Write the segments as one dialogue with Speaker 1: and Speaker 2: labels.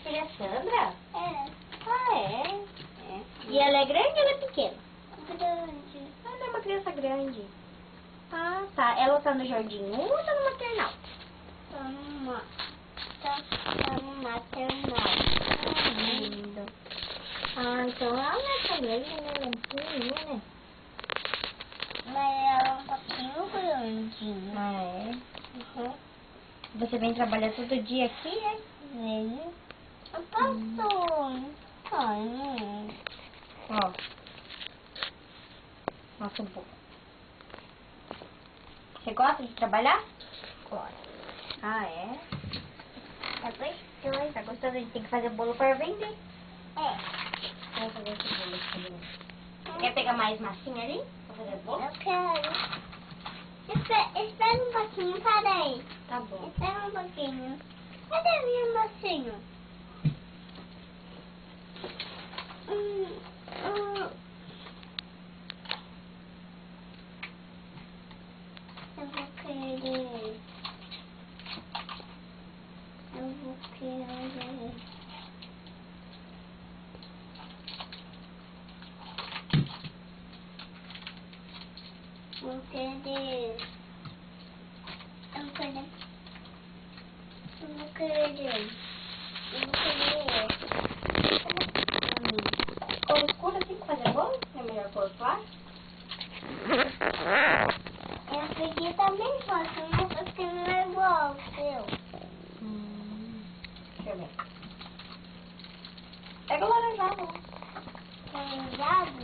Speaker 1: filha Sandra?
Speaker 2: É.
Speaker 1: Ah, é? E ela é grande ou ela é pequena?
Speaker 2: Grande.
Speaker 1: Ah, ela é uma criança grande. Ah, tá. Ela tá no jardim 1 ou tá no maternal?
Speaker 2: Tá no maternal.
Speaker 1: Lindo. Ah, então ela não é tão grande, né? Ela é pequenininha, né?
Speaker 2: Mas ela é um pouquinho grandinha.
Speaker 1: Ah, é?
Speaker 2: Uhum.
Speaker 1: Você vem trabalhar todo dia aqui, é?
Speaker 2: Vem. Eu posso.
Speaker 1: Ó. Nossa, um pouco. Você gosta de trabalhar?
Speaker 2: Gosto.
Speaker 1: Ah, é?
Speaker 2: Tá gostoso.
Speaker 1: Tá gostoso? A gente tem que fazer bolo para vender.
Speaker 2: É.
Speaker 1: Vamos fazer esse bolo aqui. Quer pegar mais massinha ali? Pra fazer bolo?
Speaker 2: Eu quero. Espera um pouquinho, para aí.
Speaker 1: Tá bom.
Speaker 2: Espera um pouquinho. Cadê a minha massinha? Eu vou querer. Vou querer.
Speaker 1: Cor escura assim pra fazer bolo? É melhor cor clara?
Speaker 2: Esse aqui também posso, mas porque não é igual ao seu.
Speaker 1: Deixa eu ver. Pega o laranjado.
Speaker 2: Laranjado?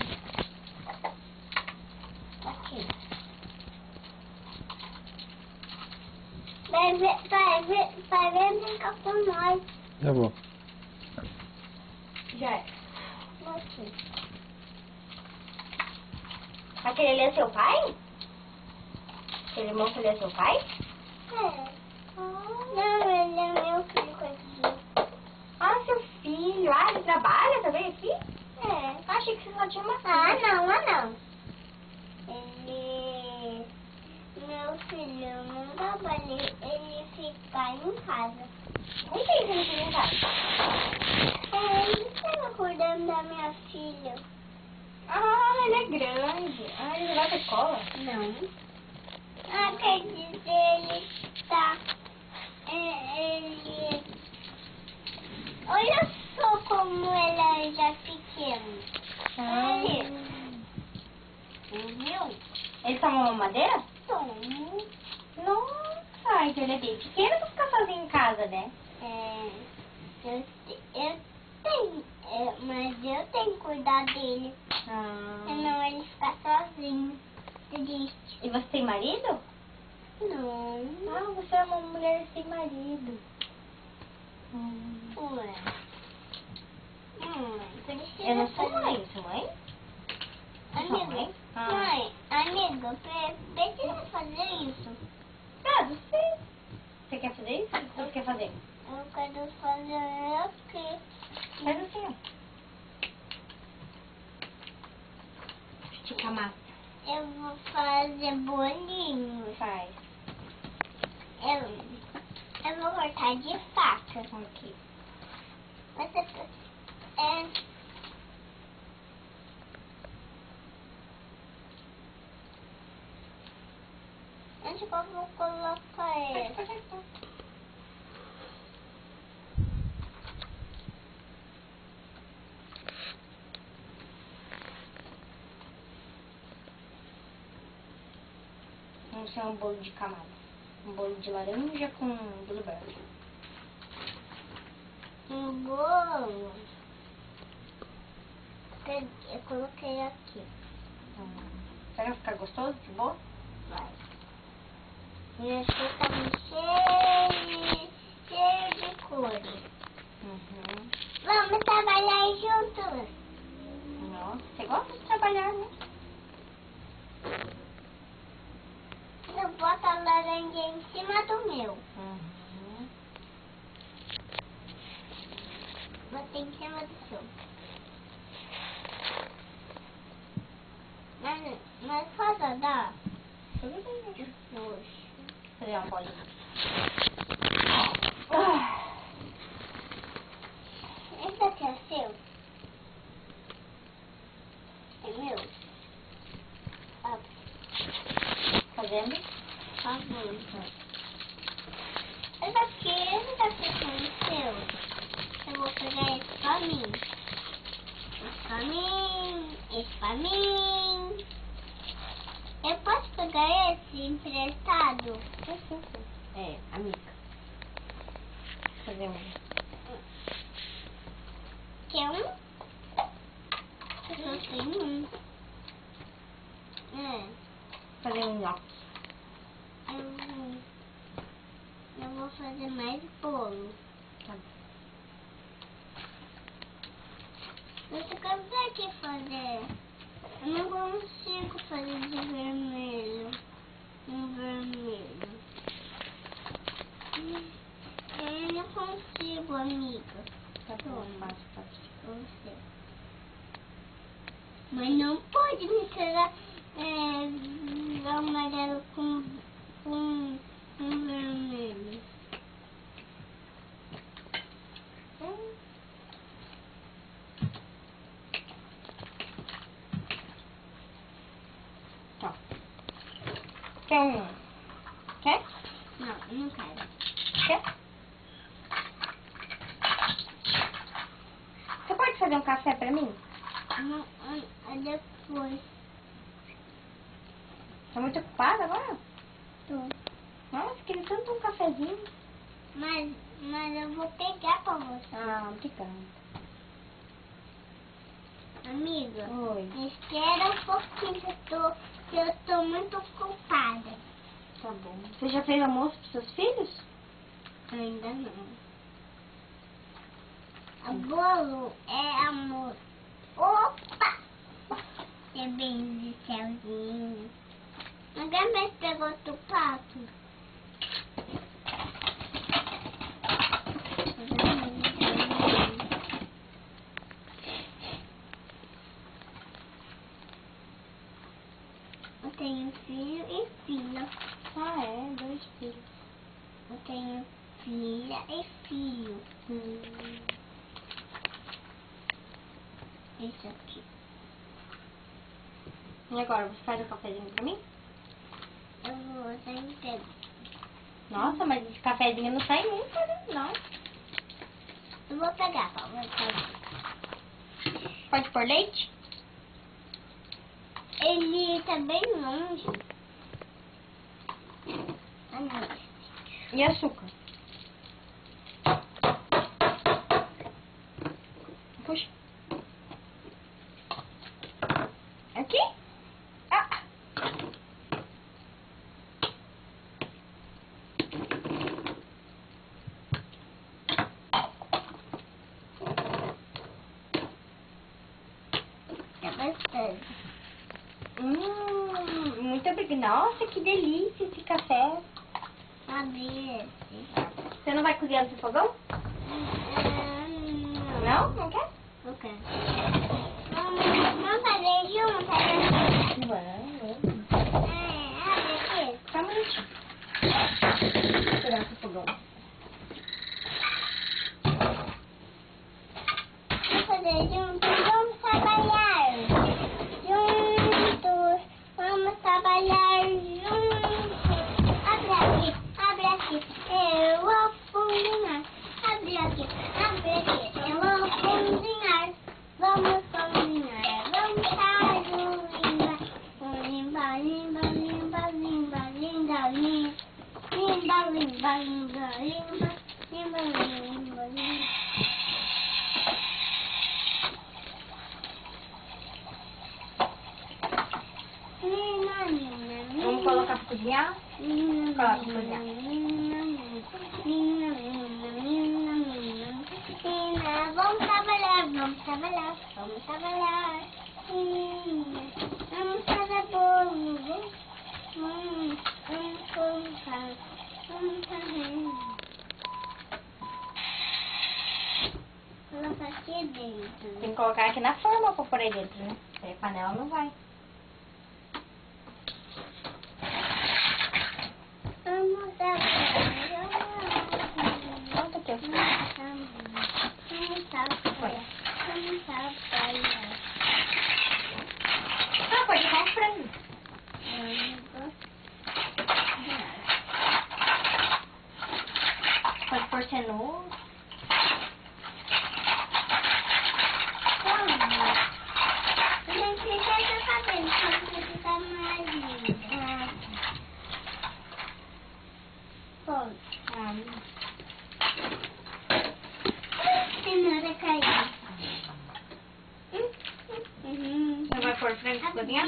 Speaker 2: Aqui. Vai ver brincar com nós.
Speaker 3: Tá bom.
Speaker 1: Já é.
Speaker 2: Aqui.
Speaker 1: Aquele ali é seu pai? Aquele irmão que ele é seu pai?
Speaker 2: É. Não, ele é meu filho, coitadinho.
Speaker 1: Ah, seu filho. Ah, ele trabalha também aqui?
Speaker 2: É.
Speaker 1: Achei que você só tinha uma filha.
Speaker 2: Não. Meu filho não trabalha, ele fica em casa.
Speaker 1: Com quem você não fica em casa?
Speaker 2: Ele estava cuidando da minha filha.
Speaker 1: Ah, ele é grande. Ah, ele vai pra escola?
Speaker 2: Não. Quer dizer, ele está... Olha só como ele é já pequeno. Viu?
Speaker 1: Ele toma mamadeira?
Speaker 2: Tomo.
Speaker 1: Nossa, então ele é bem pequeno pra ficar sozinho em casa, né?
Speaker 2: Eu tenho, mas eu tenho que cuidar dele. Senão ele fica sozinho, triste.
Speaker 1: E você tem marido?
Speaker 2: Não.
Speaker 1: Ah, você é uma mulher sem marido.
Speaker 2: Ué. Precisa
Speaker 1: Eu não sou
Speaker 2: fazer-
Speaker 1: mãe, sou mãe? Sua
Speaker 2: Amiga,
Speaker 1: mãe?
Speaker 2: mãe, amiga, precisa fazer isso.
Speaker 1: Ah, você. Você quer fazer isso? O que você quer fazer?
Speaker 2: Eu quero fazer aqui.
Speaker 1: Faz assim, ó. Estica a massa.
Speaker 2: Eu vou fazer bolinhos.
Speaker 1: Faz.
Speaker 2: Eu vou cortar de faca.
Speaker 1: Aqui.
Speaker 2: Onde que eu vou colocar ele?
Speaker 1: Vamos ser um bolo de camada. Um bolo de laranja com blueberry.
Speaker 2: Um bolo. Eu coloquei aqui.
Speaker 1: Será que ficar gostoso esse bolo?
Speaker 2: Vai. E aqui tá cheio de cores. Vamos trabalhar juntos.
Speaker 1: Nossa, você gosta de trabalhar, né?
Speaker 2: Eu boto a laranja em cima do meu. Botei em cima do seu. Mas pode dar?
Speaker 1: Tudo bem, né?
Speaker 2: Oxe.
Speaker 1: Fazer uma bolinha.
Speaker 2: favor. Esse daqui com o seu. Eu vou pegar esse pra mim. Esse pra mim. Esse pra mim. Eu posso pegar esse emprestado?
Speaker 1: É, amiga. Fazer um.
Speaker 2: Quer um? Eu só tenho um.
Speaker 1: Fazer um ó.
Speaker 2: Eu vou fazer mais bolo.
Speaker 1: Tá bom.
Speaker 2: Você consegue fazer? Eu não consigo fazer de vermelho. Um vermelho. Eu não consigo, amiga.
Speaker 1: Tá bom, faço.
Speaker 2: Você. Mas não pode misturar amarelo com vermelho.
Speaker 1: Tá. Quer um? Quer?
Speaker 2: Não, eu não quero.
Speaker 1: Quer? Você pode fazer um café pra mim?
Speaker 2: Não, depois.
Speaker 1: Tá muito ocupada agora?
Speaker 2: Tô.
Speaker 1: Nossa, queria tanto um cafezinho.
Speaker 2: Mas eu vou pegar pra você.
Speaker 1: Ah, obrigada.
Speaker 2: Amiga,
Speaker 1: Oi.
Speaker 2: espera um pouquinho que eu tô muito ocupada.
Speaker 1: Tá bom. Você já fez almoço pros seus filhos?
Speaker 2: Ainda não. O bolo é amor. Opa! É bem de céuzinho. Alguém mais pegou outro prato? Eu tenho filho e filha.
Speaker 1: Ah, é. 2 filhos.
Speaker 2: Eu tenho filha e filho. Esse aqui.
Speaker 1: E agora, você faz o cafezinho pra mim?
Speaker 2: Eu vou tentar.
Speaker 1: Nossa, mas esse cafezinho não sai nunca, né? Não.
Speaker 2: Eu vou pegar pra você.
Speaker 1: Pode pôr leite?
Speaker 2: Ele tá bem longe. Ah, não.
Speaker 1: E açúcar? Puxa. Aqui? Ah.
Speaker 2: É bastante.
Speaker 1: Muito obrigada. Nossa, que delícia esse café.
Speaker 2: Abrir esse.
Speaker 1: Você não vai cozinhar no seu fogão? Não? Não quer?
Speaker 2: Não quero. Vamos fazer juntas.
Speaker 1: Vamos.
Speaker 2: Abre aqui.
Speaker 1: Só um minutinho. Vou pegar seu fogão.
Speaker 2: Vamos fazer juntos. Vamos trabalhar. Juntos. Vamos trabalhar juntos. Abre aqui. Eu vou cozinhar. Abre aqui. Eu vou cozinhar. Vamos cozinhar. Vamos cozinhar. Limpa, limpa, limpa, limpa, limpa, limpa. Limpa, limpa, limpa, limpa. Limpa, limpa, limpa.
Speaker 1: Vamos colocar pra cozinhar? Coloca pra cozinhar.
Speaker 2: Vamos trabalhar, vamos trabalhar, vamos trabalhar. Vamos fazer bolo, vamos colocar, vamos fazer. Colocar aqui dentro.
Speaker 1: Tem que colocar aqui na forma pra pôr aí dentro, né? Porque a panela não vai.
Speaker 2: Vamos trabalhar.
Speaker 1: Bota aqui, ó.
Speaker 2: Vamos trabalhar.
Speaker 1: Ah, pode deixar um frango.
Speaker 2: Eu não gosto.
Speaker 1: Pode pôr cenoura.
Speaker 2: Não precisa do cabelo, só pra ficar mais linda. Pronto. Cenoura caiu.
Speaker 1: Você vai pôr frango pra cozinhar?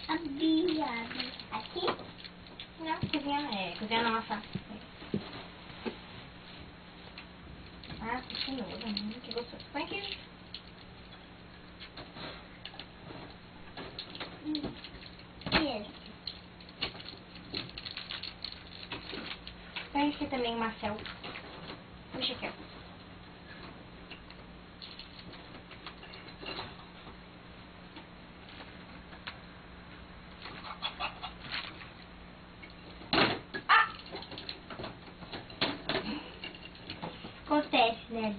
Speaker 2: Abi. Aqui?
Speaker 1: Não, cozinhar na massa. Ah, que cenoura, que gostoso. Põe aqui.
Speaker 2: Isso.
Speaker 1: Põe aqui também, Marcel. Puxa aqui, ó. Acontece, né?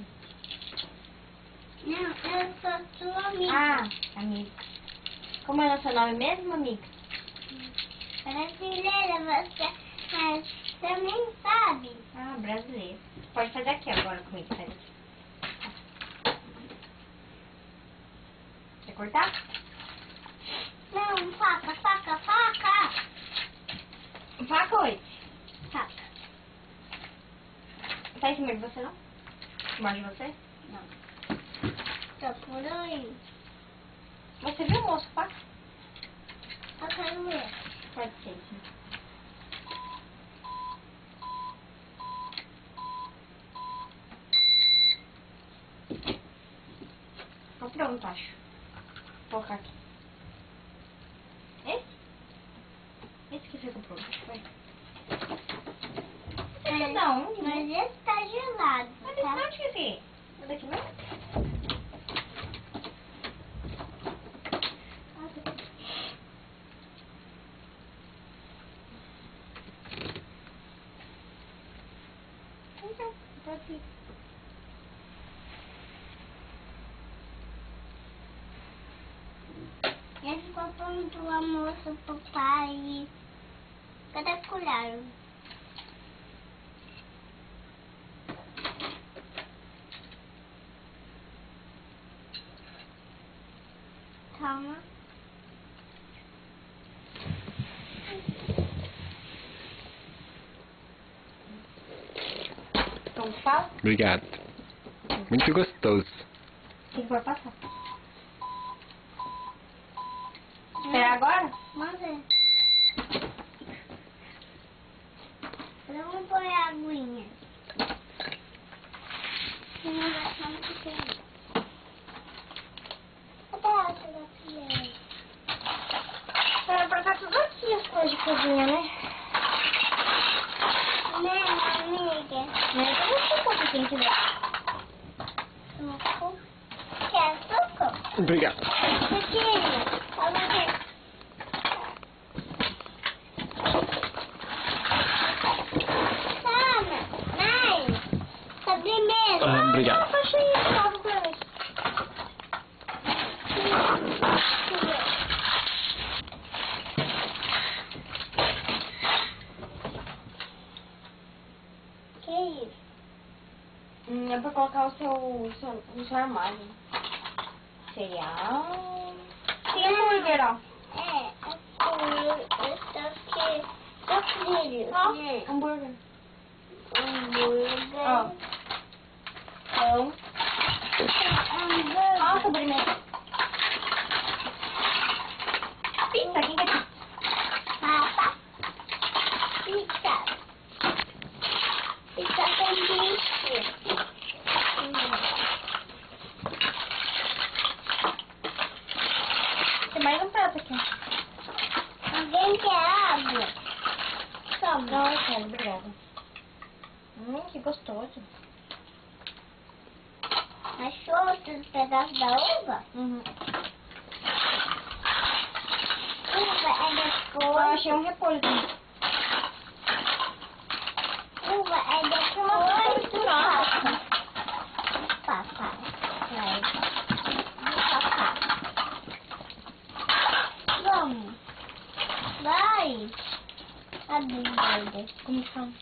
Speaker 2: Não, eu sou sua amiga.
Speaker 1: Ah, amiga. Como é o seu nome mesmo, amiga?
Speaker 2: Brasileira, você também sabe.
Speaker 1: Ah, brasileiro. Pode fazer aqui agora comigo, faz aqui. Quer cortar?
Speaker 2: Não, faca.
Speaker 1: Faca, oi.
Speaker 2: Faca.
Speaker 1: Tá em cima de você, não? Embaixo de você?
Speaker 2: Não. Tô por aí.
Speaker 1: Você viu o moço, faca?
Speaker 2: Eu quero ver.
Speaker 1: Pode ser, sim. Tô pronto, acho. Vou colocar aqui. Esse que fica pronto. Vai. Esse é da onde, né?
Speaker 2: Mas esse tá gelado,
Speaker 1: Mas
Speaker 2: tá?
Speaker 1: onde que esse? É daqui mesmo? Então, pode ir.
Speaker 2: Esse ficou pro almoço, pro pai. Cadê a colher? Toma.
Speaker 1: Então, fala.
Speaker 3: Obrigado. Muito gostoso.
Speaker 1: O que vai passar? Esperar agora?
Speaker 2: Vamos ver. Vamos pôr a aguinha. Senão vai ficar muito quente. Cadê da colher?
Speaker 1: Era pra cá tudo aqui as coisas de cozinha, né?
Speaker 2: Amiga.
Speaker 1: Mas eu não sei quanto tem que dar.
Speaker 2: Suco. Quer suco?
Speaker 3: Obrigado.
Speaker 2: Suquinho. Vamos ver. Toma. Mais. Sobremesa.
Speaker 3: Ah, obrigado.
Speaker 1: Tá cheio de novo pra mim.
Speaker 2: Que isso?
Speaker 1: É pra colocar no seu armário. Cereal. Tem hambúrguer, ó.
Speaker 2: Esse aqui. Ó, filho.
Speaker 1: Ó, hambúrguer.
Speaker 2: Hambúrguer.
Speaker 1: Ó. Pão.
Speaker 2: Hambúrguer.
Speaker 1: Ó, sobremesa. Pizza, quem quer pizza?
Speaker 2: Papa. Pizza. Pizza com bife.
Speaker 1: Tem mais um prato aqui.
Speaker 2: Alguém quer água? Toma.
Speaker 1: Não, eu quero, obrigada. Que gostoso.
Speaker 2: Achou outros pedaços da uva?
Speaker 1: Uhum.
Speaker 2: Uva é
Speaker 1: Eu
Speaker 2: depois.
Speaker 1: achei um repolho também.
Speaker 2: Uva é depois do papa. Papa. Vai. Do papa. Vamos. Vai. Abre, doida.
Speaker 1: Como chama?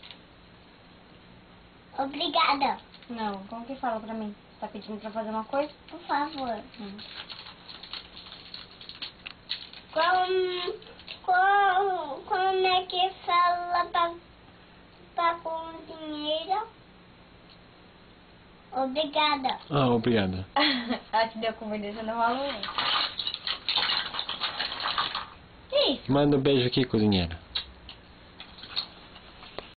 Speaker 2: Obrigada.
Speaker 1: Não, como que fala pra mim? Tá pedindo pra fazer uma coisa?
Speaker 2: Por favor.
Speaker 1: Hum.
Speaker 2: Como é que fala pra cozinheira? Obrigada.
Speaker 3: Ah, obrigado.
Speaker 1: Ela te deu comida, você não falou. Que isso?
Speaker 3: Manda um beijo aqui, cozinheira.